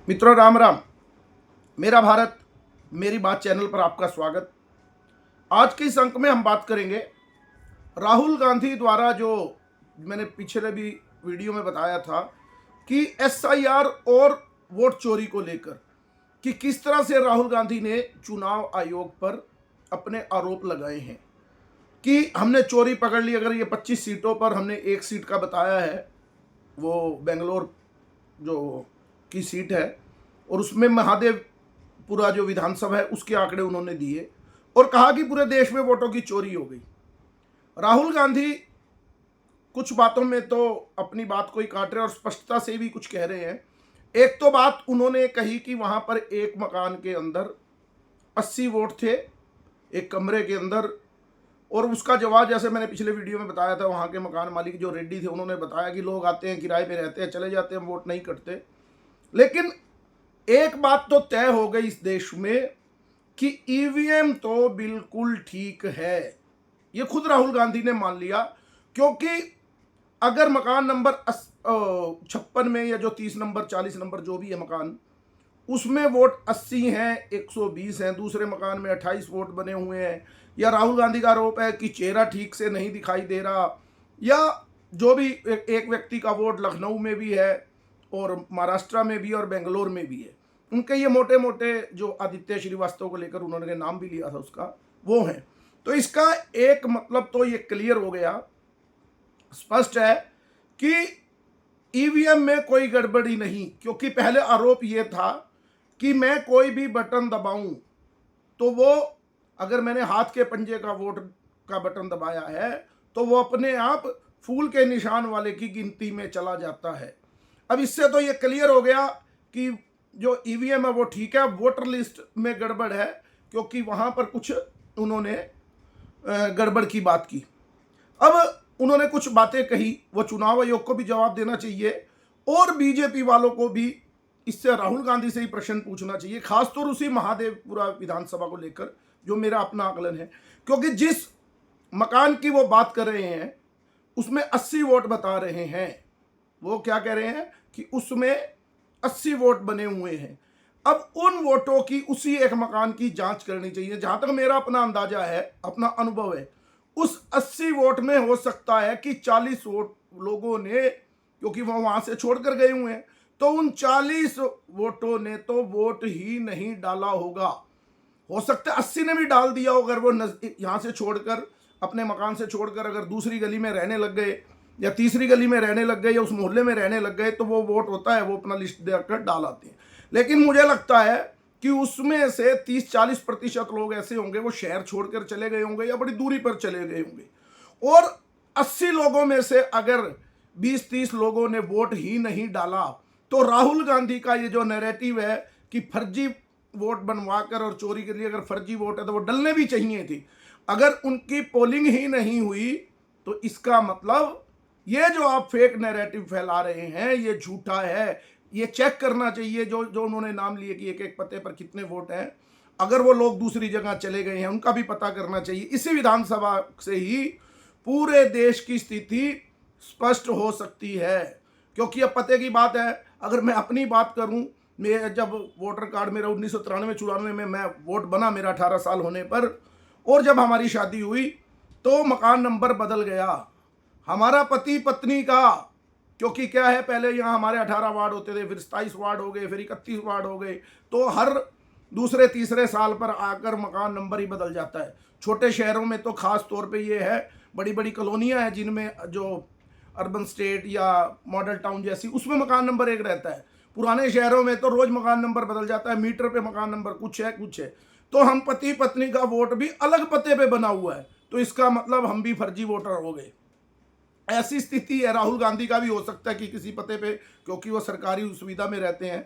मित्रों राम राम। मेरा भारत मेरी बात चैनल पर आपका स्वागत। आज के इस अंक में हम बात करेंगे राहुल गांधी द्वारा जो मैंने पिछले भी वीडियो में बताया था कि एसआईआर और वोट चोरी को लेकर कि किस तरह से राहुल गांधी ने चुनाव आयोग पर अपने आरोप लगाए हैं कि हमने चोरी पकड़ ली। अगर ये 25 सीटों पर हमने एक सीट का बताया है, वो बेंगलोर जो की सीट है, और उसमें महादेवपुरा जो विधानसभा है उसके आंकड़े उन्होंने दिए और कहा कि पूरे देश में वोटों की चोरी हो गई। राहुल गांधी कुछ बातों में तो अपनी बात को ही काट रहे और स्पष्टता से भी कुछ कह रहे हैं। एक तो बात उन्होंने कही कि वहां पर एक मकान के अंदर 80 वोट थे एक कमरे के अंदर, और उसका जवाब जैसे मैंने पिछले वीडियो में बताया था, वहां के मकान मालिक जो रेड्डी थे उन्होंने बताया कि लोग आते हैं, किराए पे रहते हैं, चले जाते हैं, वोट नहीं कटते। लेकिन एक बात तो तय हो गई इस देश में कि ईवीएम तो बिल्कुल ठीक है। ये खुद राहुल गांधी ने मान लिया, क्योंकि अगर मकान नंबर 56 में या जो 30 नंबर 40 नंबर जो भी है मकान, उसमें वोट 80 हैं, 120 हैं, दूसरे मकान में 28 वोट बने हुए हैं, या राहुल गांधी का आरोप है कि चेहरा ठीक से नहीं दिखाई दे रहा, या जो भी एक व्यक्ति का वोट लखनऊ में भी है और महाराष्ट्र में भी और बेंगलोर में भी है, उनके ये मोटे मोटे जो आदित्य श्रीवास्तव को लेकर उन्होंने नाम भी लिया था उसका, वो है। तो इसका एक मतलब तो ये क्लियर हो गया, स्पष्ट है कि ईवीएम में कोई गड़बड़ी नहीं। क्योंकि पहले आरोप ये था कि मैं कोई भी बटन दबाऊं तो वो, अगर मैंने हाथ के पंजे का वोट का बटन दबाया है तो वो अपने आप फूल के निशान वाले की गिनती में चला जाता है। अब इससे तो ये क्लियर हो गया कि जो ईवीएम है वो ठीक है, वोटर लिस्ट में गड़बड़ है, क्योंकि वहां पर कुछ उन्होंने गड़बड़ की बात की। अब उन्होंने कुछ बातें कही, वो चुनाव आयोग को भी जवाब देना चाहिए और बीजेपी वालों को भी इससे राहुल गांधी से ही प्रश्न पूछना चाहिए, खासतौर उसी महादेवपुरा विधानसभा को लेकर, जो मेरा अपना आकलन है। क्योंकि जिस मकान की वो बात कर रहे हैं उसमें 80 वोट बता रहे हैं, वो क्या कह रहे हैं कि उसमें 80 वोट बने हुए हैं। अब उन वोटों की उसी एक मकान की जांच करनी चाहिए। जहां तक मेरा अपना अंदाजा है, अपना अनुभव है, उस 80 वोट में हो सकता है कि 40 वोट लोगों ने, क्योंकि वो वहां से छोड़कर गए हुए हैं, तो उन 40 वोटों ने तो वोट ही नहीं डाला होगा। हो सकता है 80 ने भी डाल दिया हो, अगर वो यहां से छोड़कर, अपने मकान से छोड़कर अगर दूसरी गली में रहने लग गए या तीसरी गली में रहने लग गए या उस मोहल्ले में रहने लग गए, तो वो वोट होता है, वो अपना लिस्ट देकर डाल आते हैं। लेकिन मुझे लगता है कि उसमें से 30-40% लोग ऐसे होंगे वो शहर छोड़कर चले गए होंगे या बड़ी दूरी पर चले गए होंगे, और 80 लोगों में से अगर 20-30 लोगों ने वोट ही नहीं डाला, तो राहुल गांधी का ये जो नैरेटिव है कि फर्जी वोट बनवाकर और चोरी के लिए अगर फर्जी वोट है तो वो डलने भी चाहिए थी, अगर उनकी पोलिंग ही नहीं हुई, तो इसका मतलब ये जो आप फेक नैरेटिव फैला रहे हैं ये झूठा है। ये चेक करना चाहिए जो जो उन्होंने नाम लिए कि एक एक पते पर कितने वोट हैं, अगर वो लोग दूसरी जगह चले गए हैं उनका भी पता करना चाहिए। इसी विधानसभा से ही पूरे देश की स्थिति स्पष्ट हो सकती है। क्योंकि अब पते की बात है, अगर मैं अपनी बात करूं, मैं जब वोटर कार्ड मेरा 1993-94 में मैं वोट बना मेरा 18 साल होने पर, और जब हमारी शादी हुई तो मकान नंबर बदल गया हमारा पति पत्नी का। क्योंकि क्या है, पहले यहाँ हमारे 18 वार्ड होते थे, फिर 27 वार्ड हो गए, फिर 31 वार्ड हो गए, तो हर दूसरे तीसरे साल पर आकर मकान नंबर ही बदल जाता है। छोटे शहरों में तो खास तौर पे ये है, बड़ी बड़ी कॉलोनियाँ हैं जिनमें जो अर्बन स्टेट या मॉडल टाउन जैसी, उसमें मकान नंबर एक रहता है। पुराने शहरों में तो रोज मकान नंबर बदल जाता है, मीटर पे मकान नंबर कुछ है कुछ है। तो हम पति पत्नी का वोट भी अलग पते पे बना हुआ है, तो इसका मतलब हम भी फर्जी वोटर हो गए। ऐसी स्थिति है। राहुल गांधी का भी हो सकता है कि किसी पते पे, क्योंकि वो सरकारी सुविधा में रहते हैं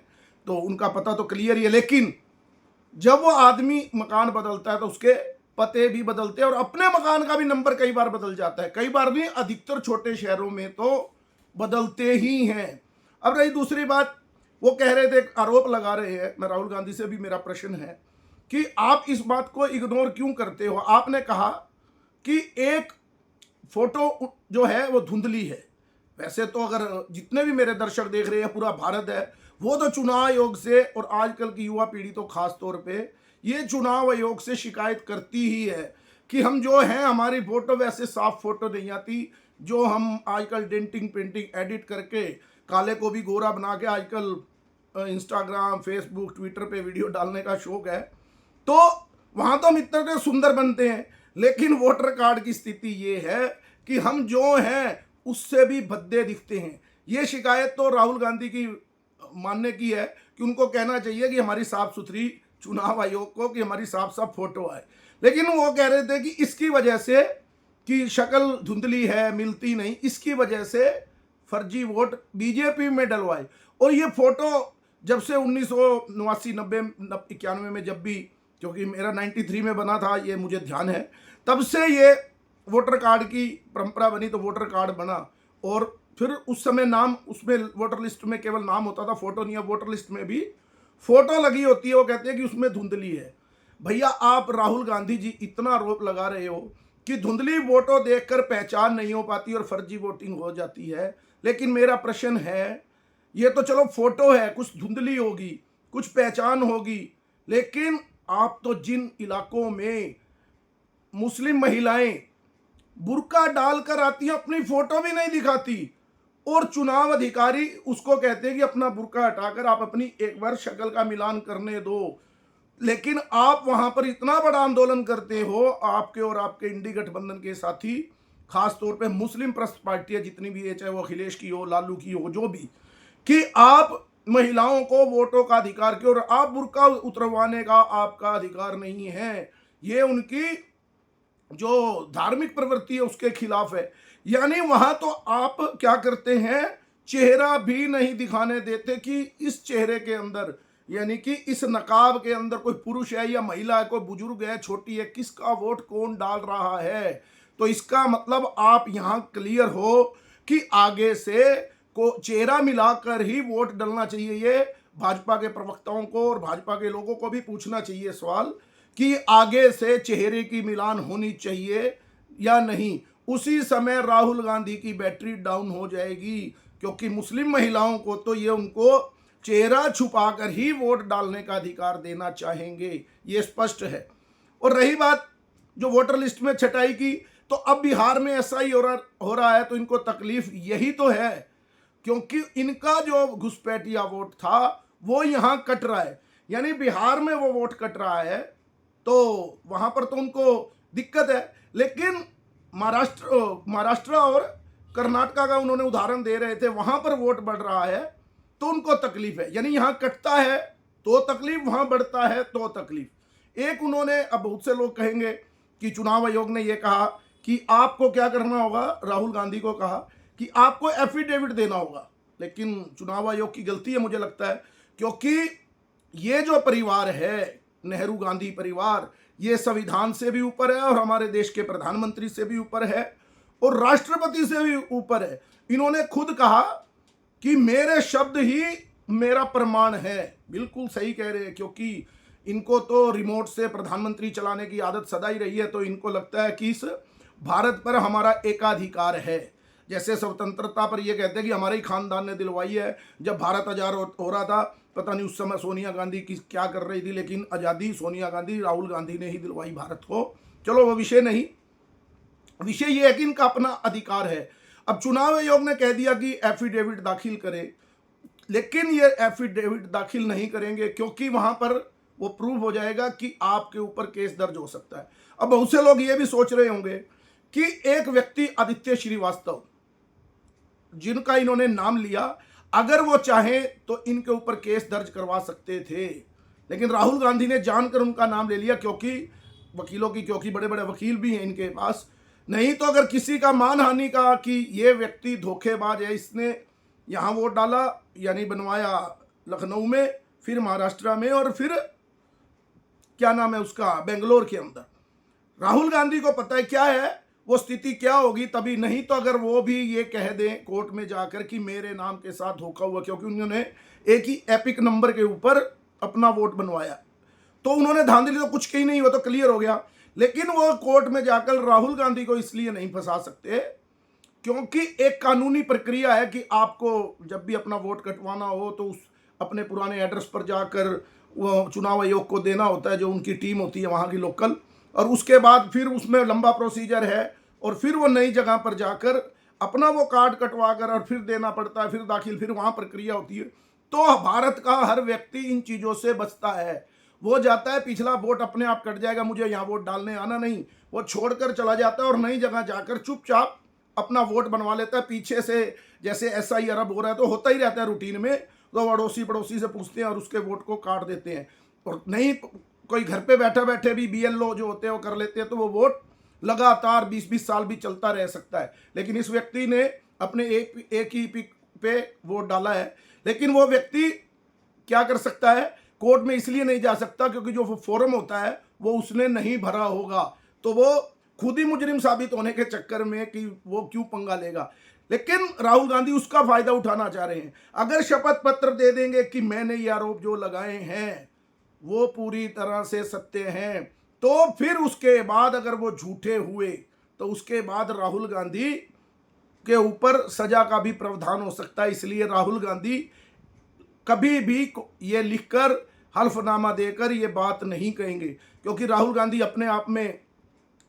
तो उनका पता तो क्लियर ही है, लेकिन जब वो आदमी मकान बदलता है तो उसके पते भी बदलते हैं और अपने मकान का भी नंबर कई बार बदल जाता है। कई बार नहीं, अधिकतर छोटे शहरों में तो बदलते ही हैं। अब रही दूसरी बात, वो कह रहे थे, आरोप लगा रहे हैं, मैं राहुल गांधी से भी मेरा प्रश्न है कि आप इस बात को इग्नोर क्यों करते हो। आपने कहा कि एक फोटो जो है वो धुंधली है। वैसे तो अगर जितने भी मेरे दर्शक देख रहे हैं, पूरा भारत है, वो तो चुनाव आयोग से, और आजकल की युवा पीढ़ी तो खास तौर पे ये चुनाव आयोग से शिकायत करती ही है कि हम जो हैं, हमारी फोटो वैसे साफ फोटो नहीं आती, जो हम आजकल डेंटिंग पेंटिंग एडिट करके काले को भी गोरा बना के आजकल इंस्टाग्राम फेसबुक ट्विटर पे वीडियो डालने का शौक है, तो वहाँ तो हम इतने सुंदर बनते हैं, लेकिन वोटर कार्ड की स्थिति ये है कि हम जो हैं उससे भी भद्दे दिखते हैं। ये शिकायत तो राहुल गांधी की मानने की है कि उनको कहना चाहिए कि हमारी साफ सुथरी चुनाव आयोग को कि हमारी साफ साफ फोटो आए, लेकिन वो कह रहे थे कि इसकी वजह से कि शक्ल धुंधली है, मिलती नहीं, इसकी वजह से फर्जी वोट बीजेपी में डलवाए। और ये फोटो जब से 1989 90 91 में जब भी, क्योंकि मेरा 93 में बना था ये मुझे ध्यान है, तब से ये वोटर कार्ड की परंपरा बनी, तो वोटर कार्ड बना। और फिर उस समय नाम उसमें वोटर लिस्ट में केवल नाम होता था, फोटो नहीं। अब वोटर लिस्ट में भी फोटो लगी होती है, वो कहते हैं कि उसमें धुंधली है। भैया आप राहुल गांधी जी इतना आरोप लगा रहे हो कि धुंधली वोटों देखकर पहचान नहीं हो पाती और फर्जी वोटिंग हो जाती है, लेकिन मेरा प्रश्न है, ये तो चलो फोटो है, कुछ धुंधली होगी, कुछ पहचान होगी, लेकिन आप तो जिन इलाकों में मुस्लिम महिलाएं बुर्का डालकर आती हैं, अपनी फोटो भी नहीं दिखाती, और चुनाव अधिकारी उसको कहते हैं कि अपना बुर्का हटाकर आप अपनी एक बार शक्ल का मिलान करने दो। लेकिन आप वहां पर इतना बड़ा आंदोलन करते हो, आपके और आपके इंडी गठबंधन के साथी, खास तौर पे मुस्लिम प्रस्त पार्टियां जितनी भी है, चाहे वो अखिलेश की हो, लालू की हो, जो भी, कि आप महिलाओं को वोटों का अधिकार क्यों, और आप बुर्का उतरवाने का आपका अधिकार नहीं है, ये उनकी जो धार्मिक प्रवृत्ति है उसके खिलाफ है। यानी वहां तो आप क्या करते हैं, चेहरा भी नहीं दिखाने देते कि इस चेहरे के अंदर, यानी कि इस नकाब के अंदर कोई पुरुष है या महिला है, कोई बुजुर्ग है, छोटी है, किसका वोट कौन डाल रहा है। तो इसका मतलब आप यहां क्लियर हो कि आगे से को चेहरा मिलाकर ही वोट डालना चाहिए। ये भाजपा के प्रवक्ताओं को और भाजपा के लोगों को भी पूछना चाहिए सवाल कि आगे से चेहरे की मिलान होनी चाहिए या नहीं। उसी समय राहुल गांधी की बैटरी डाउन हो जाएगी, क्योंकि मुस्लिम महिलाओं को तो ये उनको चेहरा छुपाकर ही वोट डालने का अधिकार देना चाहेंगे, ये स्पष्ट है। और रही बात जो वोटर लिस्ट में छटाई की, तो अब बिहार में ऐसा ही हो रहा है, तो इनको तकलीफ यही तो है, क्योंकि इनका जो घुसपैठिया वोट था वो यहाँ कट रहा है, यानी बिहार में वो वोट कट रहा है, तो वहां पर तो उनको दिक्कत है। लेकिन महाराष्ट्र और कर्नाटका का उन्होंने उदाहरण दे रहे थे, वहां पर वोट बढ़ रहा है तो उनको तकलीफ है। यानी यहां कटता है तो तकलीफ, वहां बढ़ता है तो तकलीफ। एक उन्होंने, अब बहुत से लोग कहेंगे कि चुनाव आयोग ने यह कहा कि आपको क्या करना होगा, राहुल गांधी को कहा कि आपको एफिडेविट देना होगा, लेकिन चुनाव आयोग की गलती है मुझे लगता है, क्योंकि ये जो परिवार है नेहरू गांधी परिवार, ये संविधान से भी ऊपर है और हमारे देश के प्रधानमंत्री से भी ऊपर है और राष्ट्रपति से भी ऊपर है। इन्होंने खुद कहा कि मेरे शब्द ही मेरा प्रमाण है। बिल्कुल सही कह रहे हैं, क्योंकि इनको तो रिमोट से प्रधानमंत्री चलाने की आदत सदा ही रही है, तो इनको लगता है कि इस भारत पर हमारा एकाधिकार है। जैसे स्वतंत्रता पर ये कहते हैं कि हमारे ही खानदान ने दिलवाई है। जब भारत आजाद हो रहा था, पता नहीं उस समय सोनिया गांधी की क्या कर रही थी, लेकिन आज़ादी सोनिया गांधी राहुल गांधी ने ही दिलवाई भारत को। चलो वो विषय नहीं, विषय ये है कि इनका अपना अधिकार है। अब चुनाव आयोग ने कह दिया कि एफिडेविट दाखिल करें, लेकिन ये एफिडेविट दाखिल नहीं करेंगे, क्योंकि वहां पर वो प्रूव हो जाएगा कि आपके ऊपर केस दर्ज हो सकता है। अब बहुत से लोग ये भी सोच रहे होंगे कि एक व्यक्ति आदित्य श्रीवास्तव, जिनका इन्होंने नाम लिया, अगर वो चाहें तो इनके ऊपर केस दर्ज करवा सकते थे, लेकिन राहुल गांधी ने जानकर उनका नाम ले लिया, क्योंकि वकीलों की, क्योंकि बड़े बड़े वकील भी हैं इनके पास। नहीं तो अगर किसी का मानहानि का कि ये व्यक्ति धोखेबाज है, इसने यहाँ वोट डाला, यानी बनवाया लखनऊ में, फिर महाराष्ट्र में, और फिर क्या नाम है उसका, बेंगलोर के अंदर। राहुल गांधी को पता है क्या है वो स्थिति क्या होगी तभी। नहीं तो अगर वो भी ये कह दें कोर्ट में जाकर कि मेरे नाम के साथ धोखा हुआ, क्योंकि उन्होंने एक ही एपिक नंबर के ऊपर अपना वोट बनवाया, तो उन्होंने धांधली तो कुछ कही नहीं, वो तो क्लियर हो गया। लेकिन वो कोर्ट में जाकर राहुल गांधी को इसलिए नहीं फंसा सकते क्योंकि एक कानूनी प्रक्रिया है कि आपको जब भी अपना वोट कटवाना हो तो उस अपने पुराने एड्रेस पर जाकर वो चुनाव आयोग को देना होता है, जो उनकी टीम होती है वहाँ की लोकल, और उसके बाद फिर उसमें लंबा प्रोसीजर है और फिर वो नई जगह पर जाकर अपना वो कार्ड कटवा कर और फिर देना पड़ता है, फिर दाखिल, फिर वहाँ प्रक्रिया होती है। तो भारत का हर व्यक्ति इन चीज़ों से बचता है। वो जाता है, पिछला वोट अपने आप कट जाएगा, मुझे यहाँ वोट डालने आना नहीं, वो छोड़कर चला जाता है और नई जगह जाकर चुपचाप अपना वोट बनवा लेता है पीछे से। जैसे SI अरब हो रहा है तो होता ही रहता है रूटीन में, तो अड़ोसी पड़ोसी से पूछते हैं और उसके वोट को काट देते हैं। और नहीं कोई घर पे बैठे बैठे भी BLO जो होते हैं वो कर लेते हैं, तो वो वोट लगातार 20-20 साल भी चलता रह सकता है। लेकिन इस व्यक्ति ने अपने एक ही पे वोट डाला है। लेकिन वो व्यक्ति क्या कर सकता है, कोर्ट में इसलिए नहीं जा सकता क्योंकि जो फॉर्म होता है वो उसने नहीं भरा होगा, तो वो खुद ही मुजरिम साबित होने के चक्कर में कि वो क्यों पंगा लेगा। लेकिन राहुल गांधी उसका फायदा उठाना चाह रहे हैं। अगर शपथ पत्र दे देंगे कि मैंने ये आरोप जो लगाए हैं वो पूरी तरह से सत्य हैं, तो फिर उसके बाद अगर वो झूठे हुए तो उसके बाद राहुल गांधी के ऊपर सजा का भी प्रावधान हो सकता है। इसलिए राहुल गांधी कभी भी ये लिखकर हल्फनामा देकर ये बात नहीं कहेंगे, क्योंकि राहुल गांधी अपने आप में,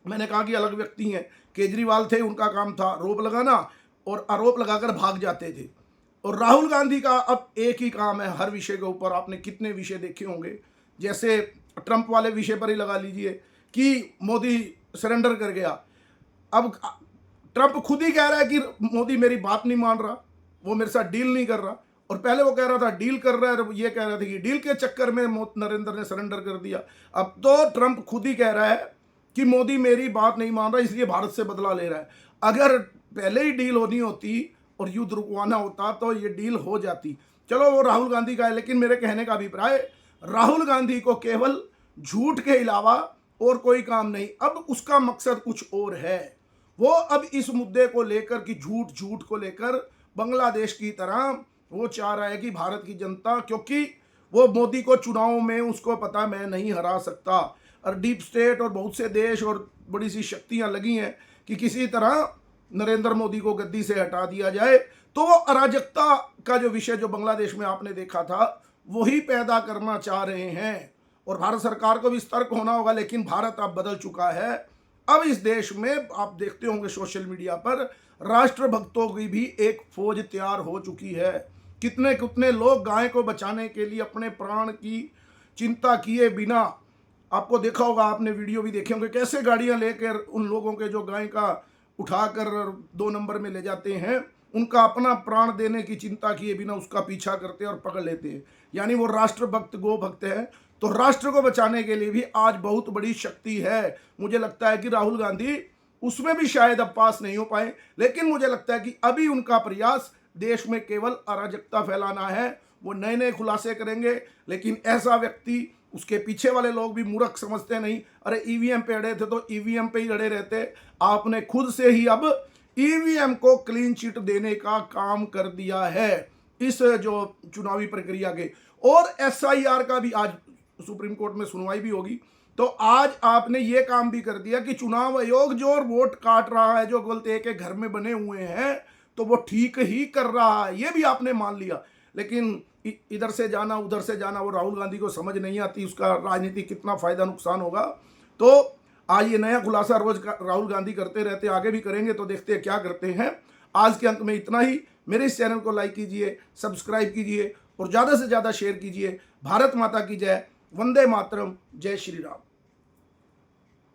मैंने कहा कि अलग व्यक्ति हैं। केजरीवाल थे, उनका काम था आरोप लगाना और आरोप लगाकर भाग जाते थे। और राहुल गांधी का अब एक ही काम है हर विषय के ऊपर। आपने कितने विषय देखे होंगे, जैसे ट्रंप वाले विषय पर ही लगा लीजिए कि मोदी सरेंडर कर गया। अब ट्रंप खुद ही कह रहा है कि मोदी मेरी बात नहीं मान रहा, वो मेरे साथ डील नहीं कर रहा। और पहले वो कह रहा था डील कर रहा है, और ये कह रहा था कि डील के चक्कर में नरेंद्र ने सरेंडर कर दिया। अब तो ट्रंप खुद ही कह रहा है कि मोदी मेरी बात नहीं मान रहा, इसलिए भारत से बदला ले रहा है। अगर पहले ही डील होनी होती और युद्ध रुकवाना होता तो ये डील हो जाती। चलो वो राहुल गांधी का है, लेकिन मेरे कहने का अभिप्राय, राहुल गांधी को केवल झूठ के अलावा और कोई काम नहीं। अब उसका मकसद कुछ और है। वो अब इस मुद्दे को लेकर कि झूठ को लेकर बांग्लादेश की तरह वो चाह रहा है कि भारत की जनता, क्योंकि वो मोदी को चुनाव में उसको पता मैं नहीं हरा सकता, और डीप स्टेट और बहुत से देश और बड़ी सी शक्तियां लगी हैं कि किसी तरह नरेंद्र मोदी को गद्दी से हटा दिया जाए। तो वो अराजकता का जो विषय जो बांग्लादेश में आपने देखा था वही पैदा करना चाह रहे हैं। और भारत सरकार को भी सतर्क होना होगा। लेकिन भारत अब बदल चुका है। अब इस देश में आप देखते होंगे सोशल मीडिया पर राष्ट्रभक्तों की भी एक फौज तैयार हो चुकी है। कितने कितने लोग गाय को बचाने के लिए अपने प्राण की चिंता किए बिना, आपको देखा होगा, आपने वीडियो भी देखे होंगे, कैसे गाड़ियां लेकर उन लोगों के जो गाय का उठाकर 2 नंबर में ले जाते हैं, उनका अपना प्राण देने की चिंता किए बिना उसका पीछा करते हैं और पकड़ लेते हैं। यानी वो राष्ट्रभक्त गो भक्त है। तो राष्ट्र को बचाने के लिए भी आज बहुत बड़ी शक्ति है। मुझे लगता है कि राहुल गांधी उसमें भी शायद अब पास नहीं हो पाए, लेकिन मुझे लगता है कि अभी उनका प्रयास देश में केवल अराजकता फैलाना है। वो नए नए खुलासे करेंगे, लेकिन ऐसा व्यक्ति, उसके पीछे वाले लोग भी मूर्ख समझते नहीं। अरे EVM पे अड़े थे तो EVM पे ही अड़े रहते। आपने खुद से ही अब EVM को क्लीन चिट देने का काम कर दिया है इस जो चुनावी प्रक्रिया के। और SIR का भी आज सुप्रीम कोर्ट में सुनवाई भी होगी। तो आज आपने ये काम भी कर दिया कि चुनाव आयोग जो वोट काट रहा है, जो गलत एक घर में बने हुए हैं, तो वो ठीक ही कर रहा है, ये भी आपने मान लिया। लेकिन इधर से जाना उधर से जाना वो राहुल गांधी को समझ नहीं आती, उसका राजनीति कितना फायदा नुकसान होगा। तो आज ये नया खुलासा रोज राहुल गांधी करते रहते, आगे भी करेंगे, तो देखते हैं क्या करते हैं। आज के अंत में इतना ही। मेरे इस चैनल को लाइक कीजिए, सब्सक्राइब कीजिए और ज़्यादा से ज़्यादा शेयर कीजिए। भारत माता की जय। वंदे मातरम। जय श्री राम।